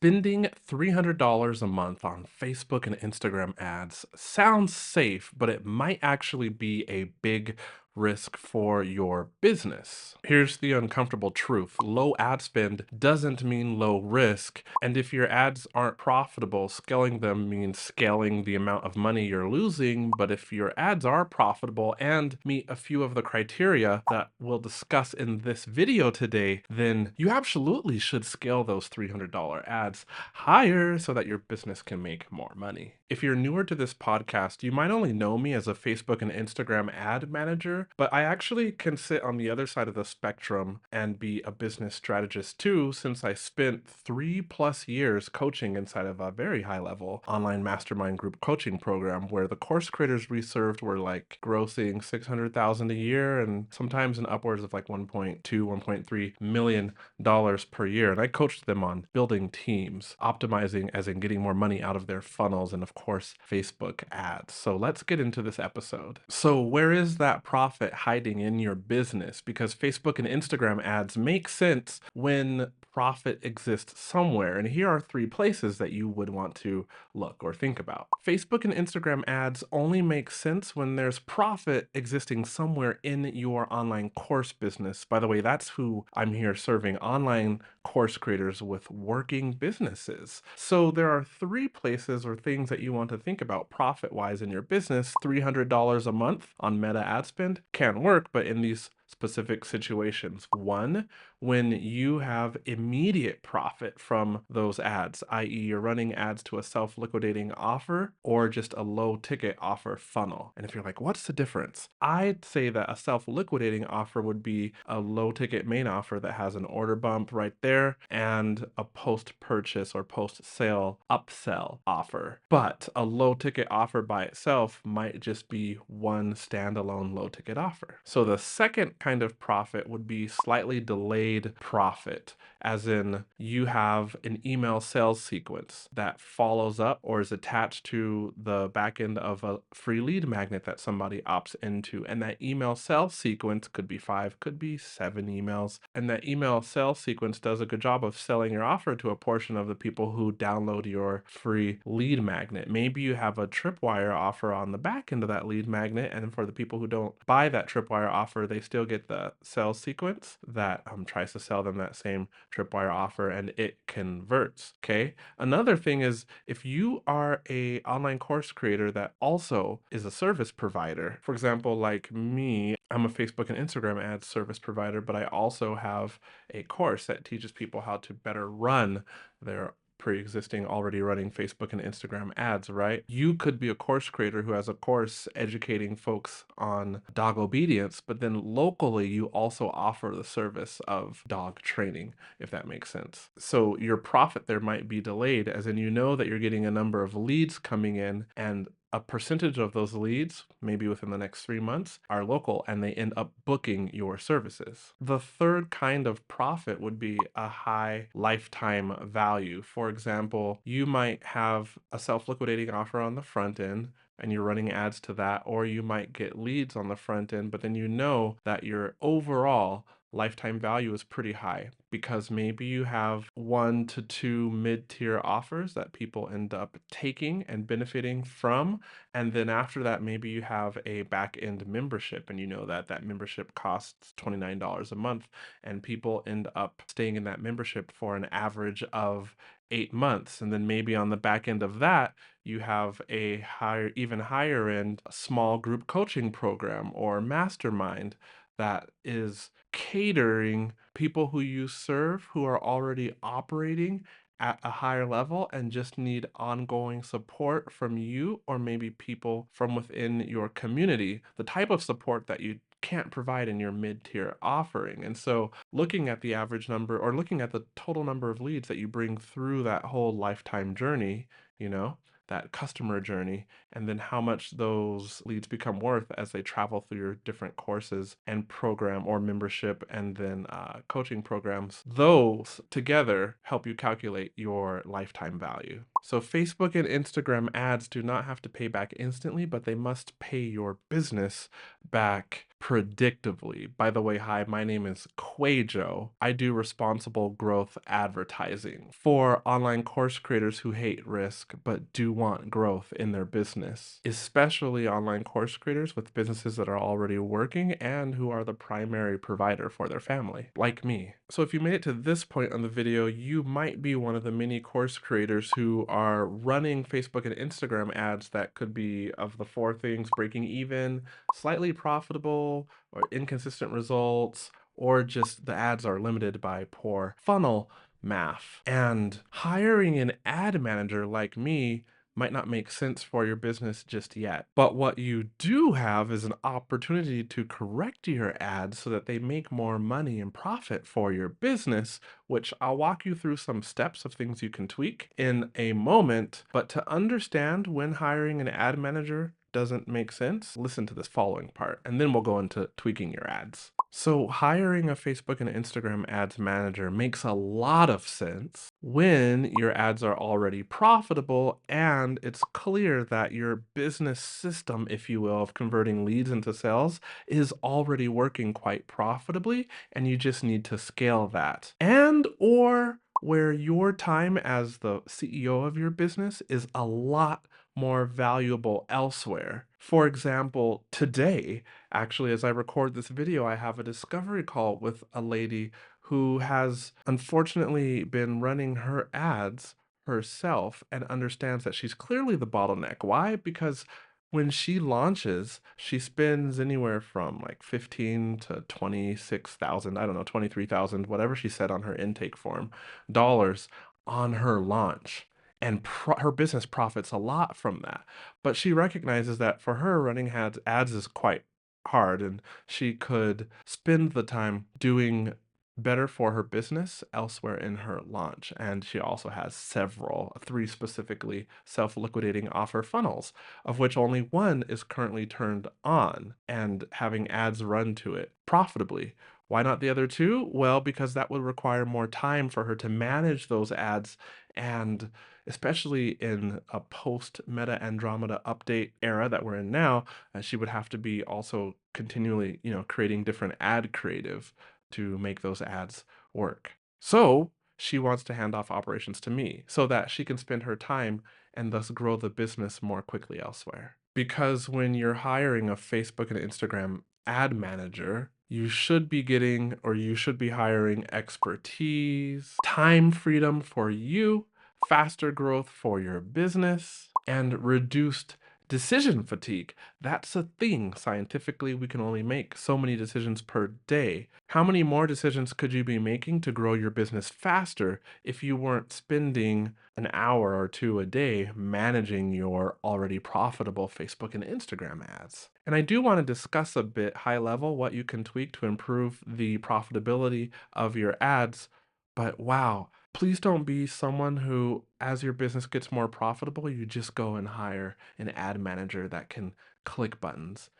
Spending $300 a month on Facebook and Instagram ads sounds safe, but it might actually be a big risk for your business. Here's the uncomfortable truth. Low ad spend doesn't mean low risk. And if your ads aren't profitable, scaling them means scaling the amount of money you're losing. But if your ads are profitable and meet a few of the criteria that we'll discuss in this video today, then you absolutely should scale those $300 ads higher so that your business can make more money. If you're newer to this podcast, you might only know me as a Facebook and Instagram ad manager, but I actually can sit on the other side of the spectrum and be a business strategist too, since I spent 3+ years coaching inside of a very high level online mastermind group coaching program where the course creators we served were like grossing 600,000 a year and sometimes in upwards of like 1.2, 1.3 million dollars per year. And I coached them on building teams, optimizing as in getting more money out of their funnels, and of course, Facebook ads. So let's get into this episode. So where is that profit hiding in your business? Because Facebook and Instagram ads make sense when profit exists somewhere. And here are 3 places that you would want to look or think about. Facebook and Instagram ads only make sense when there's profit existing somewhere in your online course business. By the way, that's who I'm here serving, online course creators with working businesses. So there are 3 places or things that you want to think about profit-wise in your business. $300 a month on Meta ad spend can work, but in these specific situations. One, when you have immediate profit from those ads, i.e., you're running ads to a self-liquidating offer or just a low ticket offer funnel. And if you're like, what's the difference? I'd say that a self-liquidating offer would be a low ticket main offer that has an order bump right there and a post-purchase or post-sale upsell offer. But a low ticket offer by itself might just be one standalone low ticket offer. So the second kind of profit would be slightly delayed profit, as in you have an email sales sequence that follows up or is attached to the back end of a free lead magnet that somebody opts into. And that email sales sequence could be 5, could be 7 emails. And that email sales sequence does a good job of selling your offer to a portion of the people who download your free lead magnet. Maybe you have a tripwire offer on the back end of that lead magnet, and for the people who don't buy that tripwire offer, they still get the sales sequence that tries to sell them that same tripwire offer, and it converts. Okay. Another thing is if you are a online course creator that also is a service provider, for example, like me, I'm a Facebook and Instagram ad service provider, but I also have a course that teaches people how to better run their pre-existing already running Facebook and Instagram ads, right? You could be a course creator who has a course educating folks on dog obedience, but then locally you also offer the service of dog training, if that makes sense. So your profit there might be delayed, as in you know that you're getting a number of leads coming in, and a percentage of those leads, maybe within the next 3 months, are local and they end up booking your services. The third kind of profit would be a high lifetime value. For example, you might have a self-liquidating offer on the front end and you're running ads to that, or you might get leads on the front end, but then you know that your overall lifetime value is pretty high because maybe you have 1 to 2 mid-tier offers that people end up taking and benefiting from. And then after that, maybe you have a back-end membership and you know that that membership costs $29 a month and people end up staying in that membership for an average of 8 months. And then maybe on the back end of that, you have a higher, even higher end small group coaching program or mastermind that is catering people who you serve who are already operating at a higher level and just need ongoing support from you or maybe people from within your community, the type of support that you can't provide in your mid-tier offering. And so looking at the average number or looking at the total number of leads that you bring through that whole lifetime journey, you know, that customer journey, and then how much those leads become worth as they travel through your different courses and program or membership and then coaching programs. Those together help you calculate your lifetime value. So Facebook and Instagram ads do not have to pay back instantly, but they must pay your business back predictably. By the way, hi, my name is QUAY.jo. I do responsible growth advertising for online course creators who hate risk but do want growth in their business, especially online course creators with businesses that are already working and who are the primary provider for their family, like me. So if you made it to this point on the video, you might be one of the many course creators who are running Facebook and Instagram ads that could be of the four things: breaking even, slightly profitable, or inconsistent results, or just the ads are limited by poor funnel math. And hiring an ad manager like me might not make sense for your business just yet. But what you do have is an opportunity to correct your ads so that they make more money and profit for your business, which I'll walk you through some steps of things you can tweak in a moment. But to understand when hiring an ad manager doesn't make sense, listen to this following part, and then we'll go into tweaking your ads. So hiring a Facebook and Instagram ads manager makes a lot of sense when your ads are already profitable and it's clear that your business system, if you will, of converting leads into sales is already working quite profitably and you just need to scale that. And or where your time as the CEO of your business is a lot more valuable elsewhere. For example, today, actually, as I record this video, I have a discovery call with a lady who has unfortunately been running her ads herself and understands that she's clearly the bottleneck. Why? Because when she launches, she spends anywhere from like 15 to 26,000, I don't know, 23,000, whatever she said on her intake form, dollars on her launch. And her business profits a lot from that. But she recognizes that for her, running ads is quite hard, and she could spend the time doing better for her business elsewhere in her launch. And she also has three specifically self-liquidating offer funnels, of which only one is currently turned on and having ads run to it profitably. Why not the other two? Well, because that would require more time for her to manage those ads, and especially in a post Meta Andromeda update era that we're in now, she would have to be also continually, creating different ad creative to make those ads work. So she wants to hand off operations to me so that she can spend her time and thus grow the business more quickly elsewhere. Because when you're hiring a Facebook and Instagram ad manager, you should be getting, or you should be hiring, expertise, time freedom for you, faster growth for your business, and reduced decision fatigue. That's a thing. Scientifically, we can only make so many decisions per day. How many more decisions could you be making to grow your business faster if you weren't spending an hour or two a day managing your already profitable Facebook and Instagram ads? And I do want to discuss a bit high level what you can tweak to improve the profitability of your ads. But wow, please don't be someone who, as your business gets more profitable, you just go and hire an ad manager that can click buttons,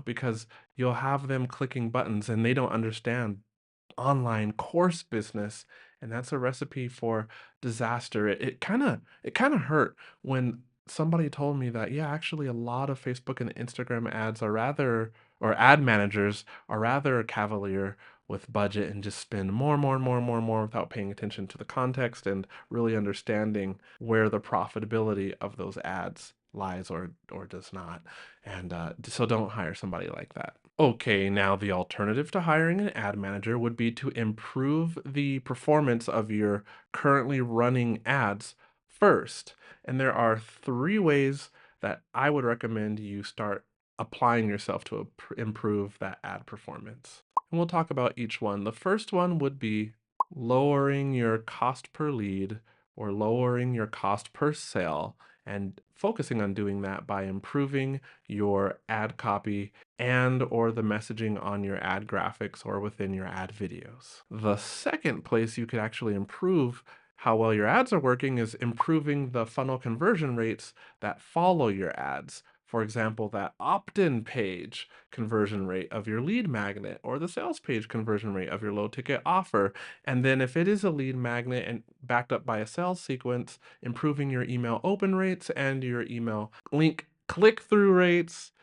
because you'll have them clicking buttons and they don't understand online course business, and that's a recipe for disaster. It kind of hurt when somebody told me that, yeah, actually a lot of Facebook and Instagram ads are rather, or ad managers are rather cavalier with budget and just spend more, more, more, more, more without paying attention to the context and really understanding where the profitability of those ads lies or does not. And so don't hire somebody like that. Okay, now the alternative to hiring an ad manager would be to improve the performance of your currently running ads first. And there are three ways that I would recommend you start applying yourself to improve that ad performance. And we'll talk about each one. The first one would be lowering your cost per lead or lowering your cost per sale, and focusing on doing that by improving your ad copy and or the messaging on your ad graphics or within your ad videos. The second place you could actually improve how well your ads are working is improving the funnel conversion rates that follow your ads. For example, that opt-in page conversion rate of your lead magnet or the sales page conversion rate of your low ticket offer. And then if it is a lead magnet and backed up by a sales sequence, improving your email open rates and your email link click-through rates,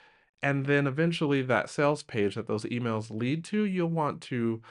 And then eventually that sales page that those emails lead to, you'll want to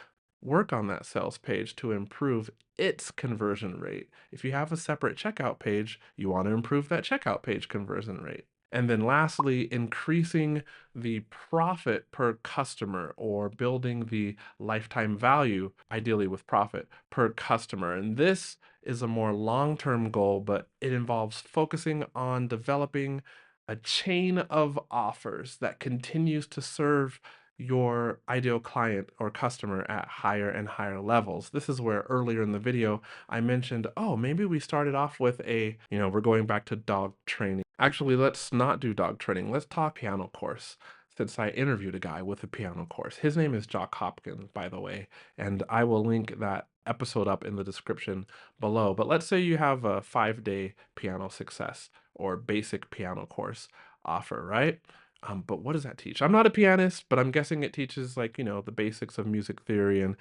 work on that sales page to improve its conversion rate. If you have a separate checkout page, you want to improve that checkout page conversion rate. And then lastly, increasing the profit per customer or building the lifetime value, ideally with profit per customer. And this is a more long-term goal, but it involves focusing on developing a chain of offers that continues to serve your ideal client or customer at higher and higher levels. This is where earlier in the video I mentioned, oh, maybe we started off with we're going back to dog training. Actually, let's not do dog training. Let's talk piano course. Since I interviewed a guy with a piano course. His name is Jock Hopkins, by the way, and I will link that episode up in the description below. But let's say you have a 5-day piano success or basic piano course offer, right? But what does that teach? I'm not a pianist, but I'm guessing it teaches like, the basics of music theory and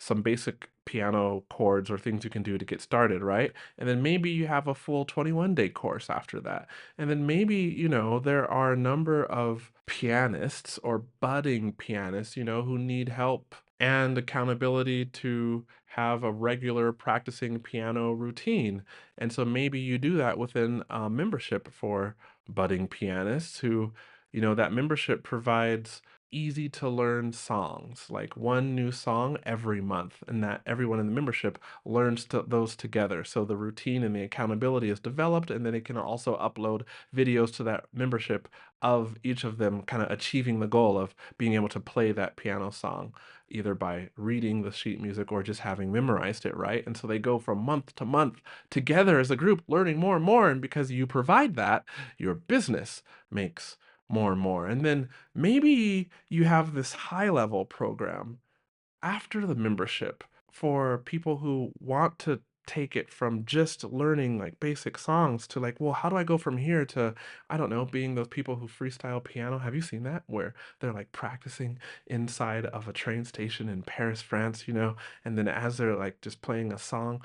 some basic piano chords or things you can do to get started, right? And then maybe you have a full 21-day course after that. And then maybe, there are a number of pianists or budding pianists, who need help and accountability to have a regular practicing piano routine. And so maybe you do that within a membership for budding pianists who, that membership provides easy to learn songs, like one new song every month, and that everyone in the membership learns those together. So the routine and the accountability is developed, and then it can also upload videos to that membership of each of them kind of achieving the goal of being able to play that piano song, either by reading the sheet music or just having memorized it, right? And so they go from month to month together as a group, learning more and more. And because you provide that, your business makes more and more. And then maybe you have this high level program after the membership for people who want to take it from just learning like basic songs to like, well, how do I go from here to, I don't know, being those people who freestyle piano? Have you seen that? Where they're like practicing inside of a train station in Paris, France, and then as they're like just playing a song,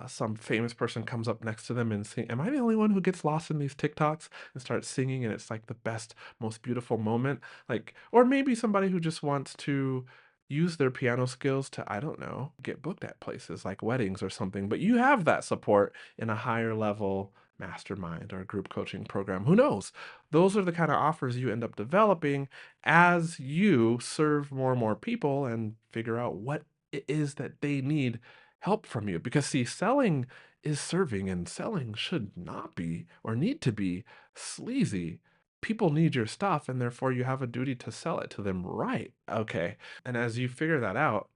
some famous person comes up next to them and sing. Am I the only one who gets lost in these TikToks and starts singing and it's like the best, most beautiful moment? Like, or maybe somebody who just wants to use their piano skills to, I don't know, get booked at places like weddings or something. But you have that support in a higher level mastermind or group coaching program. Who knows? Those are the kind of offers you end up developing as you serve more and more people and figure out what it is that they need help from you. Because, see, selling is serving, and selling should not be or need to be sleazy. People need your stuff, and therefore you have a duty to sell it to them right. Okay. And as you figure that out,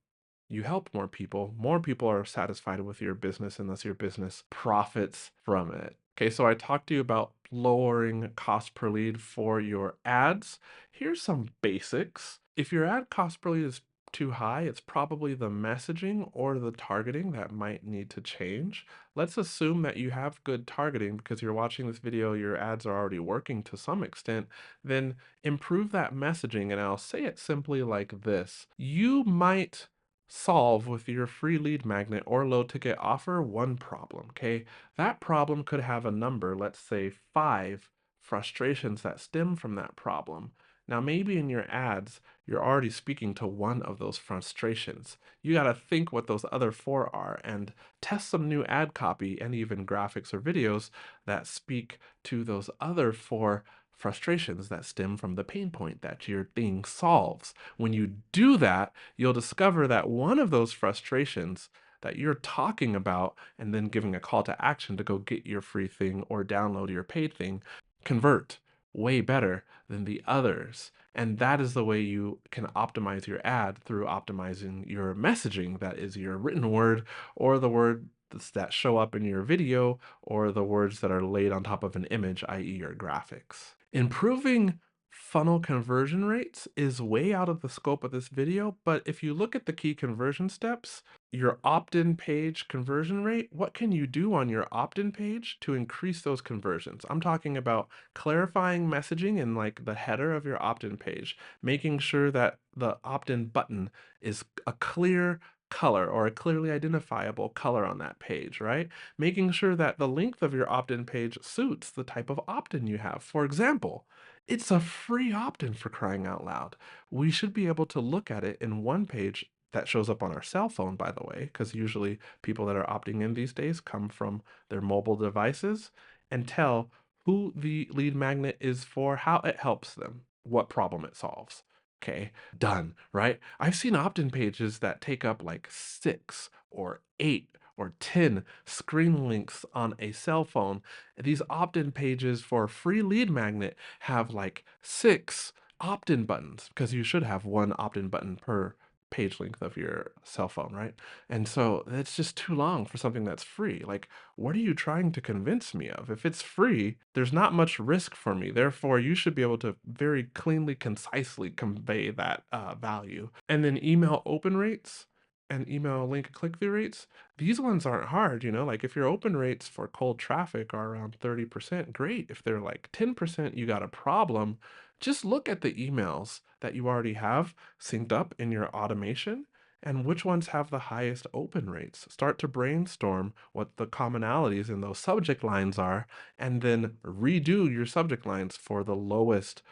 you help more people. More people are satisfied with your business, and thus your business profits from it. Okay, so I talked to you about lowering cost per lead for your ads. Here's some basics. If your ad cost per lead is too high, it's probably the messaging or the targeting that might need to change. Let's assume that you have good targeting because you're watching this video, your ads are already working to some extent. Then improve that messaging, and I'll say it simply like this. You might solve with your free lead magnet or low ticket offer one problem, okay? That problem could have a number, let's say 5 frustrations that stem from that problem. Now, maybe in your ads, you're already speaking to one of those frustrations. You got to think what those other 4 are and test some new ad copy and even graphics or videos that speak to those other 4 frustrations that stem from the pain point that your thing solves. When you do that, you'll discover that one of those frustrations that you're talking about and then giving a call to action to go get your free thing or download your paid thing convert way better than the others. And that is the way you can optimize your ad, through optimizing your messaging, that is your written word or the word that show up in your video or the words that are laid on top of an image, i.e. your graphics. Improving funnel conversion rates is way out of the scope of this video, but if you look at the key conversion steps, your opt-in page conversion rate, what can you do on your opt-in page to increase those conversions? I'm talking about clarifying messaging in like the header of your opt-in page, making sure that the opt-in button is a clear color or a clearly identifiable color on that page, right? Making sure that the length of your opt-in page suits the type of opt-in you have. For example, it's a free opt-in, for crying out loud. We should be able to look at it in one page that shows up on our cell phone, by the way, because usually people that are opting in these days come from their mobile devices, and tell who the lead magnet is for, how it helps them, what problem it solves. Okay, done, right? I've seen opt-in pages that take up like 6 or 8 or 10 screen links on a cell phone. These opt-in pages for a free lead magnet have like 6 opt-in buttons, because you should have one opt-in button per page length of your cell phone, right? And so it's just too long for something that's free. Like, what are you trying to convince me of? If it's free, there's not much risk for me. Therefore, you should be able to very cleanly, concisely convey that value. And then email open rates and email link click-through rates, these ones aren't hard, you know, like if your open rates for cold traffic are around 30%, great. If they're like 10%, you got a problem. Just look at the emails that you already have synced up in your automation and which ones have the highest open rates. Start to brainstorm what the commonalities in those subject lines are, and then redo your subject lines for the lowest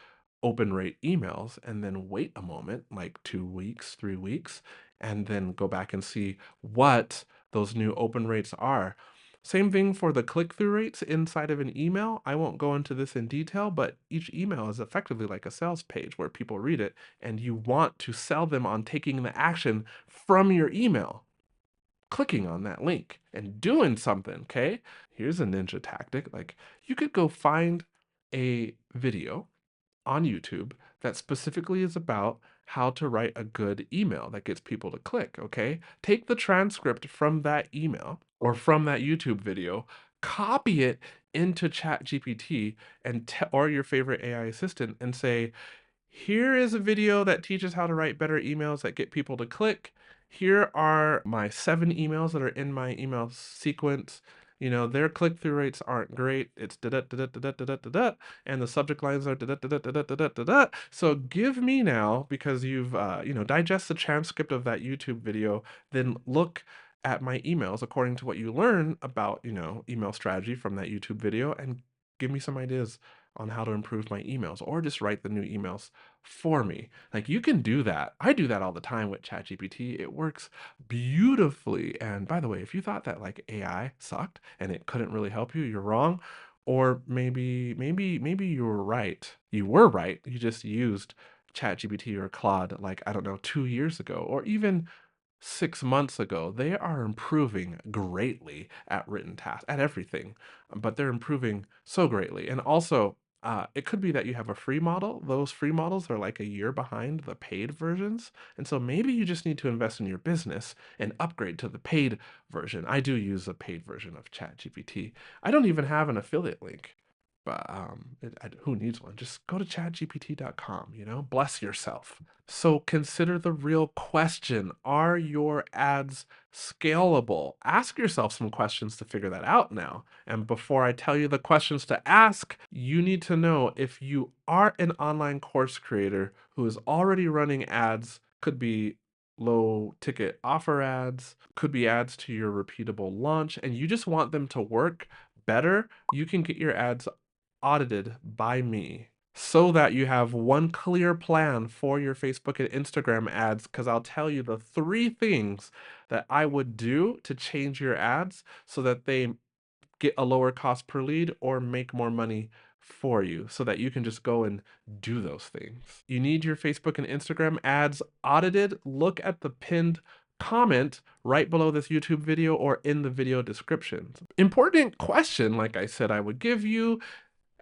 open rate emails, and then wait a moment, like 2 weeks, 3 weeks, and then go back and see what those new open rates are. Same thing for the click-through rates inside of an email. I won't go into this in detail, but each email is effectively like a sales page where people read it, and you want to sell them on taking the action from your email, clicking on that link and doing something, okay? Here's a ninja tactic. Like, you could go find a video on YouTube that specifically is about how to write a good email that gets people to click, okay? Take the transcript from that email or from that YouTube video, copy it into ChatGPT and or your favorite AI assistant, and say, here is a video that teaches how to write better emails that get people to click. Here are my 7 emails that are in my email sequence. You know, their click-through rates aren't great. It's da da da da da da da da da, and the subject lines are da da da da da da da da da. So give me now, because you've you know, digest the transcript of that YouTube video, then look at my emails according to what you learn about, you know, email strategy from that YouTube video, and give me some ideas on how to improve my emails, or just write the new emails for me. Like, you can do that. I do that all the time with ChatGPT. It works beautifully. And by the way, if you thought that like AI sucked and it couldn't really help you, you're wrong. Or maybe you were right. You were right. You just used ChatGPT or Claude like, I don't know, 2 years ago, or even 6 months ago. They are improving greatly at written tasks, at everything, but they're improving so greatly. And also, it could be that you have a free model. Those free models are like a year behind the paid versions. And so maybe you just need to invest in your business and upgrade to the paid version. I do use a paid version of ChatGPT. I don't even have an affiliate link. But who needs one? Just go to chatgpt.com, you know, bless yourself. So consider the real question. Are your ads scalable? Ask yourself some questions to figure that out now. And before I tell you the questions to ask, you need to know if you are an online course creator who is already running ads, could be low ticket offer ads, could be ads to your repeatable launch, and you just want them to work better, you can get your ads audited by me so that you have one clear plan for your Facebook and Instagram ads, because I'll tell you the 3 things that I would do to change your ads so that they get a lower cost per lead or make more money for you, so that you can just go and do those things. You need your Facebook and Instagram ads audited. Look at the pinned comment right below this YouTube video or in the video description. Important question, like I said I would give you.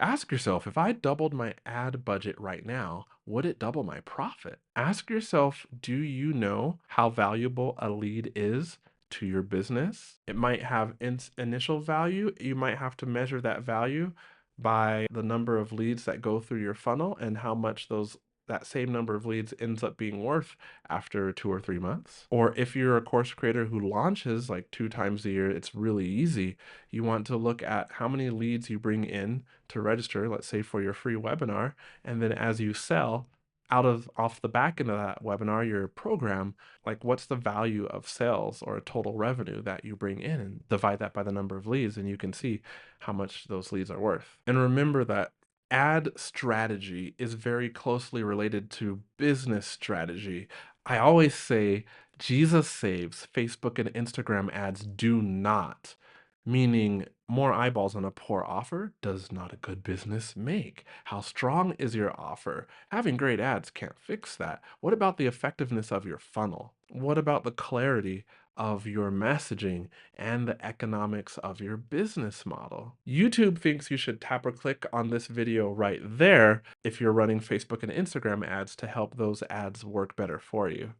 Ask yourself, if I doubled my ad budget right now, would it double my profit? Ask yourself, do you know how valuable a lead is to your business? It might have initial value. You might have to measure that value by the number of leads that go through your funnel and how much that same number of leads ends up being worth after 2 or 3 months. Or if you're a course creator who launches like 2 times a year, it's really easy. You want to look at how many leads you bring in to register, let's say for your free webinar, and then as you sell, out of off the back end of that webinar, your program, like what's the value of sales or total revenue that you bring in, and divide that by the number of leads, and you can see how much those leads are worth. And remember that ad strategy is very closely related to business strategy. I always say Jesus saves, Facebook and Instagram ads do not. Meaning, more eyeballs on a poor offer does not a good business make. How strong is your offer? Having great ads can't fix that. What about the effectiveness of your funnel? What about the clarity of your messaging and the economics of your business model? YouTube thinks you should tap or click on this video right there if you're running Facebook and Instagram ads to help those ads work better for you.